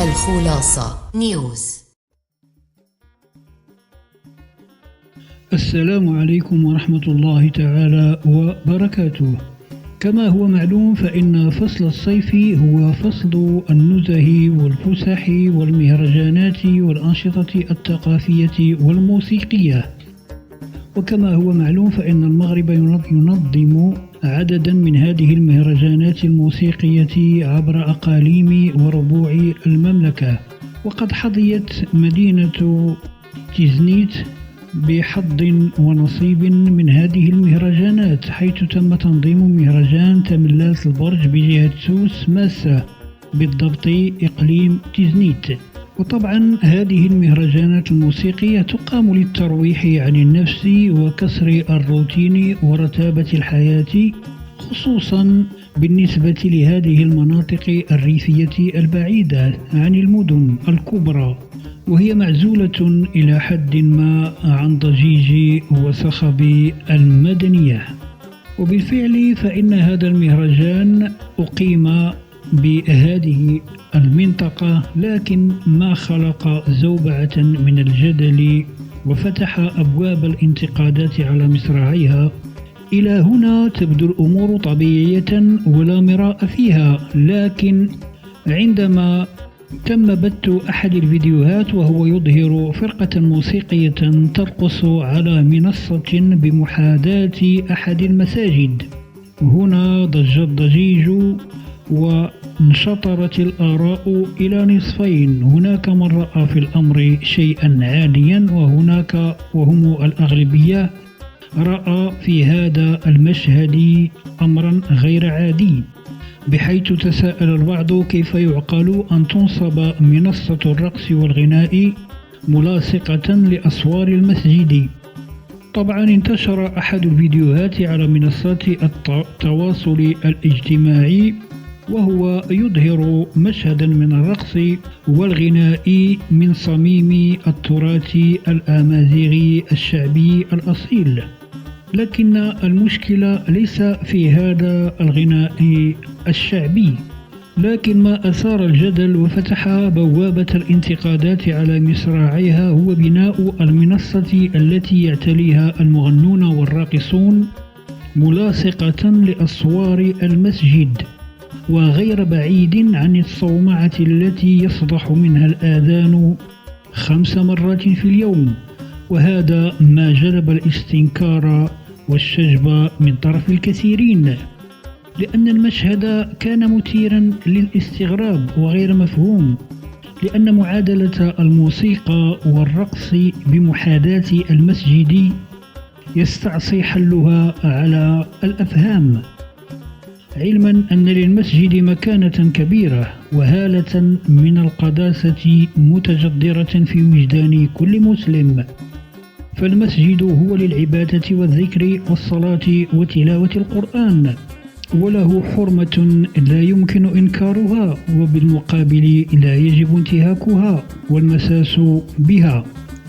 الخلاصة نيوز. السلام عليكم ورحمة الله تعالى وبركاته. كما هو معلوم فإن فصل الصيف هو فصل النزه والفسح والمهرجانات والأنشطة الثقافية والموسيقية. وكما هو معلوم فإن المغرب ينظم عددا من هذه المهرجانات الموسيقية عبر أقاليم وربوع المملكة. وقد حظيت مدينة تيزنيت بحظ ونصيب من هذه المهرجانات، حيث تم تنظيم مهرجان تملات البرج بجهة سوس ماسة، بالضبط إقليم تيزنيت. وطبعا هذه المهرجانات الموسيقية تقام للترويح عن النفس وكسر الروتين ورتابة الحياة، خصوصا بالنسبة لهذه المناطق الريفية البعيدة عن المدن الكبرى، وهي معزولة إلى حد ما عن ضجيج وصخب المدنية. وبالفعل فإن هذا المهرجان أقيم بهذه المنطقة، لكن ما خلق زوبعة من الجدل وفتح أبواب الانتقادات على مصراعيها. إلى هنا تبدو الأمور طبيعية ولا مراء فيها، لكن عندما تم بث أحد الفيديوهات وهو يظهر فرقة موسيقية ترقص على منصة بمحاذاة أحد المساجد، هنا ضج الضجيج وانشطرت الآراء إلى نصفين. هناك من رأى في الأمر شيئا عاليا، وهناك وهم الأغلبية رأى في هذا المشهد أمرا غير عادي، بحيث تساءل البعض كيف يعقل أن تنصب منصة الرقص والغناء ملاصقة لأسوار المسجد. طبعا انتشر أحد الفيديوهات على منصات التواصل الاجتماعي وهو يظهر مشهدا من الرقص والغناء من صميم التراث الأمازيغي الشعبي الأصيل. لكن المشكلة ليس في هذا الغناء الشعبي، لكن ما أثار الجدل وفتح بوابة الانتقادات على مصراعيها هو بناء المنصة التي يعتليها المغنون والراقصون ملاصقة لأسوار المسجد، وغير بعيد عن الصومعة التي يصدح منها الآذان 5 مرات في اليوم. وهذا ما جلب الاستنكار والشجب من طرف الكثيرين، لأن المشهد كان مثيرا للاستغراب وغير مفهوم، لأن معادلة الموسيقى والرقص بمحاذاة المسجد يستعصي حلها على الأفهام، علما أن للمسجد مكانة كبيرة وهالة من القداسة متجدرة في وجدان كل مسلم. فالمسجد هو للعبادة والذكر والصلاة وتلاوة القرآن، وله حرمة لا يمكن إنكارها، وبالمقابل لا يجب انتهاكها والمساس بها.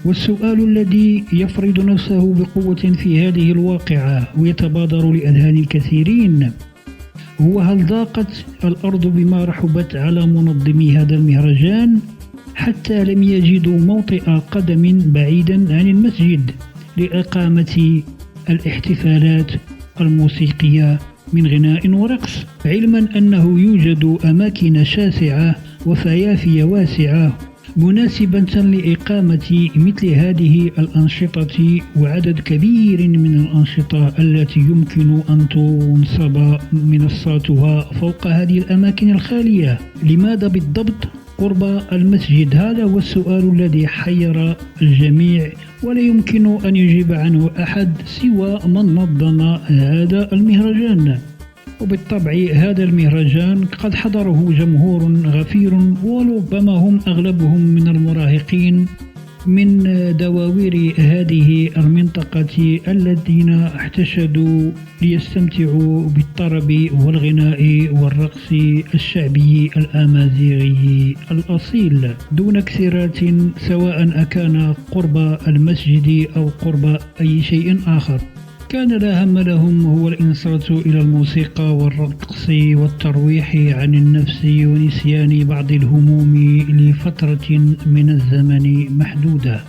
والسؤال الذي يفرض نفسه بقوة في هذه الواقعة ويتبادر لأذهان الكثيرين هو: هل ضاقت الأرض بما رحبت على منظمي هذا المهرجان حتى لم يجدوا موطئ قدم بعيدا عن المسجد لإقامة الاحتفالات الموسيقية من غناء ورقص، علما أنه يوجد أماكن شاسعة وفيافي واسعة مناسبة لإقامة مثل هذه الأنشطة، وعدد كبير من الأنشطة التي يمكن أن تنصب منصاتها فوق هذه الأماكن الخالية. لماذا بالضبط قرب المسجد؟ هذا هو السؤال الذي حير الجميع، ولا يمكن أن يجيب عنه أحد سوى من نظم هذا المهرجان. وبالطبع هذا المهرجان قد حضره جمهور غفير، وربما هم أغلبهم من المراهقين من دواوير هذه المنطقة الذين احتشدوا ليستمتعوا بالطرب والغناء والرقص الشعبي الأمازيغي الأصيل دون اكسرات، سواء أكان قرب المسجد أو قرب أي شيء آخر. كان لا هم لهم هو الإنصات إلى الموسيقى والرقص والترويح عن النفس ونسيان بعض الهموم لفترة من الزمن محدودة.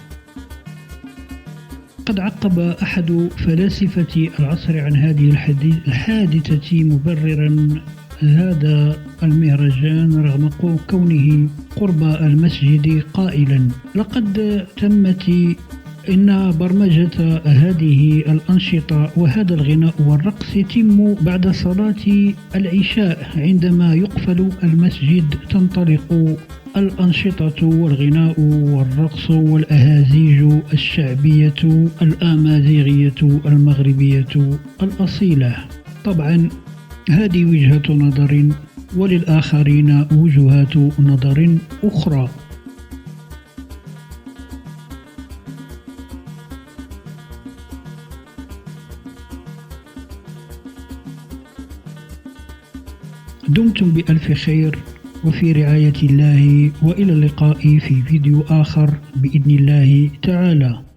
قد عقب أحد فلاسفة العصر عن هذه الحادثة مبررا هذا المهرجان رغم كونه قرب المسجد قائلا: لقد تمت إن برمجة هذه الأنشطة وهذا الغناء والرقص يتم بعد صلاة العشاء، عندما يقفل المسجد تنطلق الأنشطة والغناء والرقص والأهازيج الشعبية الأمازيغية المغربية الأصيلة. طبعا هذه وجهة نظر، وللآخرين وجهات نظر أخرى. دمتم بألف خير وفي رعاية الله، وإلى اللقاء في فيديو آخر بإذن الله تعالى.